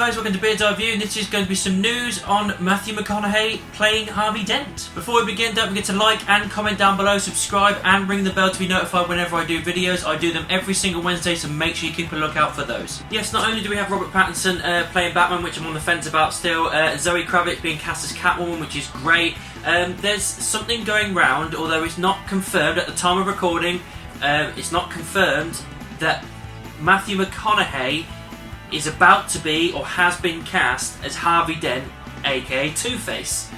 guys, welcome to Beard's Eye View, and this is going to be some news on Matthew McConaughey playing Harvey Dent. Before we begin, don't forget to like and comment down below, subscribe and ring the bell to be notified whenever I do videos. I do them every single Wednesday, so make sure you keep a lookout for those. Yes, not only do we have Robert Pattinson playing Batman, which I'm on the fence about still, Zoe Kravitz being cast as Catwoman, which is great. There's something going round, although it's not confirmed at the time of recording, it's not confirmed that Matthew McConaughey is about to be, or has been cast as Harvey Dent, aka Two-Face.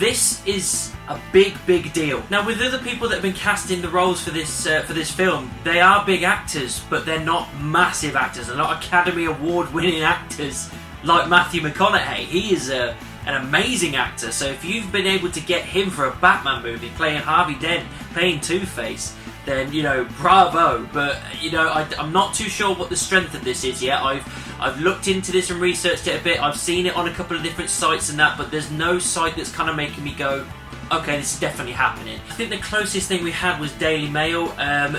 This is a big deal. Now, with other people that have been cast in the roles for this film, they are big actors, but they're not massive actors. They're not Academy Award winning actors like Matthew McConaughey. He is an amazing actor, so if you've been able to get him for a Batman movie, playing Harvey Dent, playing Two-Face, then, you know, bravo. But, you know, I'm not too sure what the strength of this is yet. I've looked into this and researched it a bit. I've seen it on a couple of different sites and that, but there's no site that's kind of making me go, okay, this is definitely happening. I think the closest thing we had was Daily Mail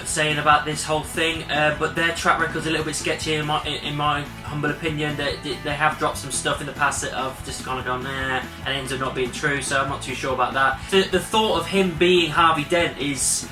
saying about this whole thing, but their track record's a little bit sketchy in my humble opinion. They have dropped some stuff in the past that I've just kind of gone, nah, and ends up not being true, so I'm not too sure about that. The thought of him being Harvey Dent is...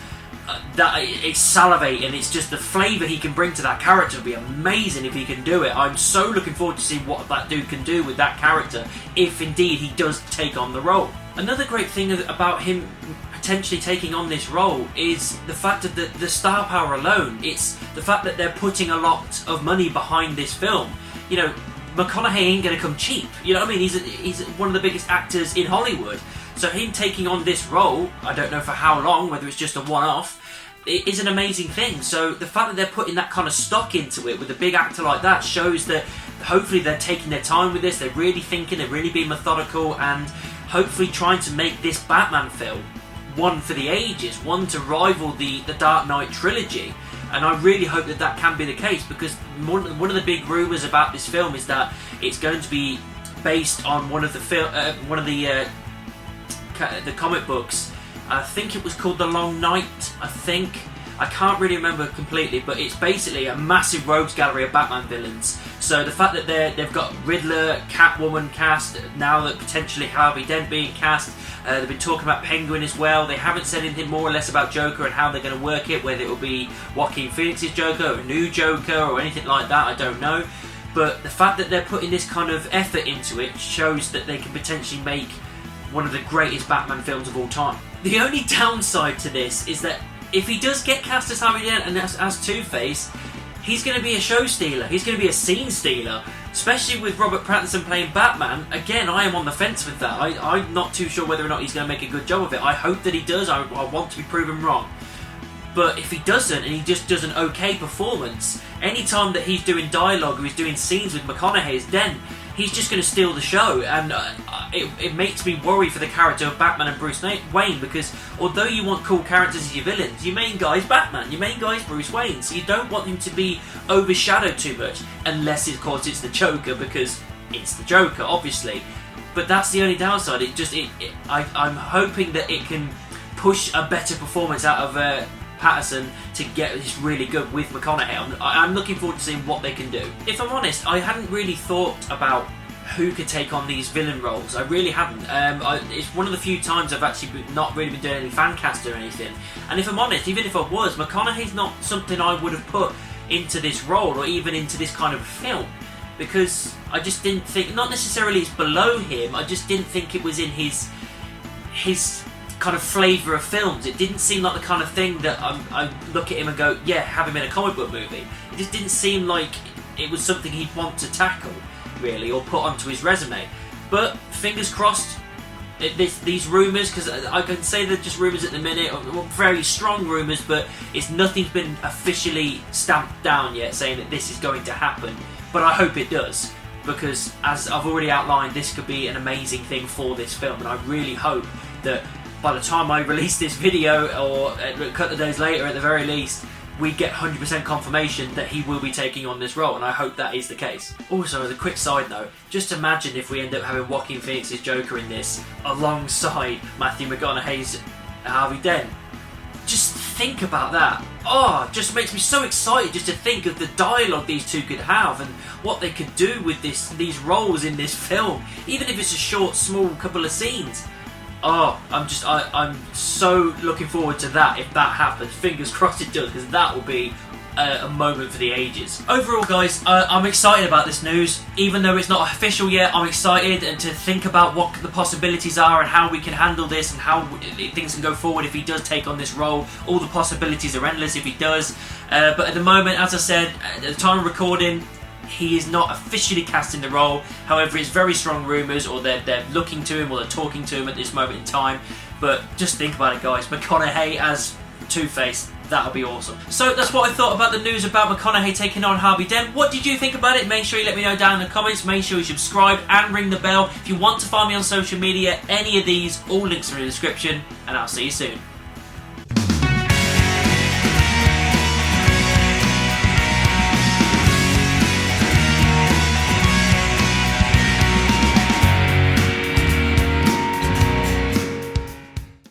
that it's salivating. It's just the flavour he can bring to that character would be amazing if he can do it. I'm so looking forward to see what that dude can do with that character if indeed he does take on the role. Another great thing about him potentially taking on this role is the fact of the star power alone. It's the fact that they're putting a lot of money behind this film. You know, McConaughey ain't going to come cheap. You know what I mean? He's one of the biggest actors in Hollywood. So him taking on this role, I don't know for how long, whether it's just a one-off, it is an amazing thing. So the fact that they're putting that kind of stock into it with a big actor like that shows that hopefully they're taking their time with this, they're really thinking, they're really being methodical, and hopefully trying to make this Batman film one for the ages, one to rival the Dark Knight trilogy. And I really hope that that can be the case, because one of the big rumours about this film is that it's going to be based on one of the comic books. I think it was called The Long Night, I can't really remember completely, but it's basically a massive rogues gallery of Batman villains. So the fact that they've got Riddler, Catwoman cast, now that potentially Harvey Dent being cast, they've been talking about Penguin as well. They haven't said anything more or less about Joker and how they're going to work it, whether it will be Joaquin Phoenix's Joker, or a new Joker, or anything like that, I don't know. But the fact that they're putting this kind of effort into it shows that they can potentially make one of the greatest Batman films of all time. The only downside to this is that if he does get cast as Harvey Dent and as Two-Face, he's going to be a show stealer, he's going to be a scene stealer, especially with Robert Pattinson playing Batman. Again, I am on the fence with that. I'm not too sure whether or not he's going to make a good job of it. I hope that he does. I want to be proven wrong. But if he doesn't, and he just does an okay performance, anytime that he's doing dialogue or he's doing scenes with McConaughey as Dent, he's just going to steal the show, and it makes me worry for the character of Batman and Bruce Wayne, because although you want cool characters as your villains, your main guy is Batman, your main guy is Bruce Wayne, so you don't want him to be overshadowed too much, unless of course it's the Joker, because it's the Joker, obviously. But that's the only downside. I'm hoping that it can push a better performance out of Patterson to get this really good with McConaughey. I'm looking forward to seeing what they can do. If I'm honest, I hadn't really thought about who could take on these villain roles. I really hadn't. It's one of the few times I've actually not really been doing any fan cast or anything. And if I'm honest, even if I was, McConaughey's not something I would have put into this role or even into this kind of film, because I just didn't think, not necessarily it's below him, I just didn't think it was in his kind of flavour of films. It didn't seem like the kind of thing that I look at him and go, yeah, have him in a comic book movie. It just didn't seem like it was something he'd want to tackle, really, or put onto his resume. But fingers crossed, these rumours, because I can say they're just rumours at the minute, or very strong rumours, but nothing's been officially stamped down yet saying that this is going to happen. But I hope it does, because as I've already outlined, this could be an amazing thing for this film, and I really hope that by the time I release this video, or a couple of days later at the very least, we get 100% confirmation that he will be taking on this role, and I hope that is the case. Also, as a quick side note, just imagine if we end up having Joaquin Phoenix's Joker in this alongside Matthew McConaughey's Harvey Dent. Just think about that, oh, just makes me so excited just to think of the dialogue these two could have and what they could do with these roles in this film, even if it's a short, small couple of scenes. Oh, I'm so looking forward to that if that happens. Fingers crossed it does, because that will be a moment for the ages. Overall, guys, I'm excited about this news. Even though it's not official yet, I'm excited and to think about what the possibilities are and how we can handle this and how things can go forward if he does take on this role. All the possibilities are endless if he does. But at the moment, as I said, at the time of recording, he is not officially cast in the role. However, it's very strong rumours, or they're looking to him, or they're talking to him at this moment in time. But just think about it, guys. McConaughey as Two-Face, that'll be awesome. So that's what I thought about the news about McConaughey taking on Harvey Dent. What did you think about it? Make sure you let me know down in the comments. Make sure you subscribe and ring the bell. If you want to find me on social media, any of these, all links are in the description. And I'll see you soon.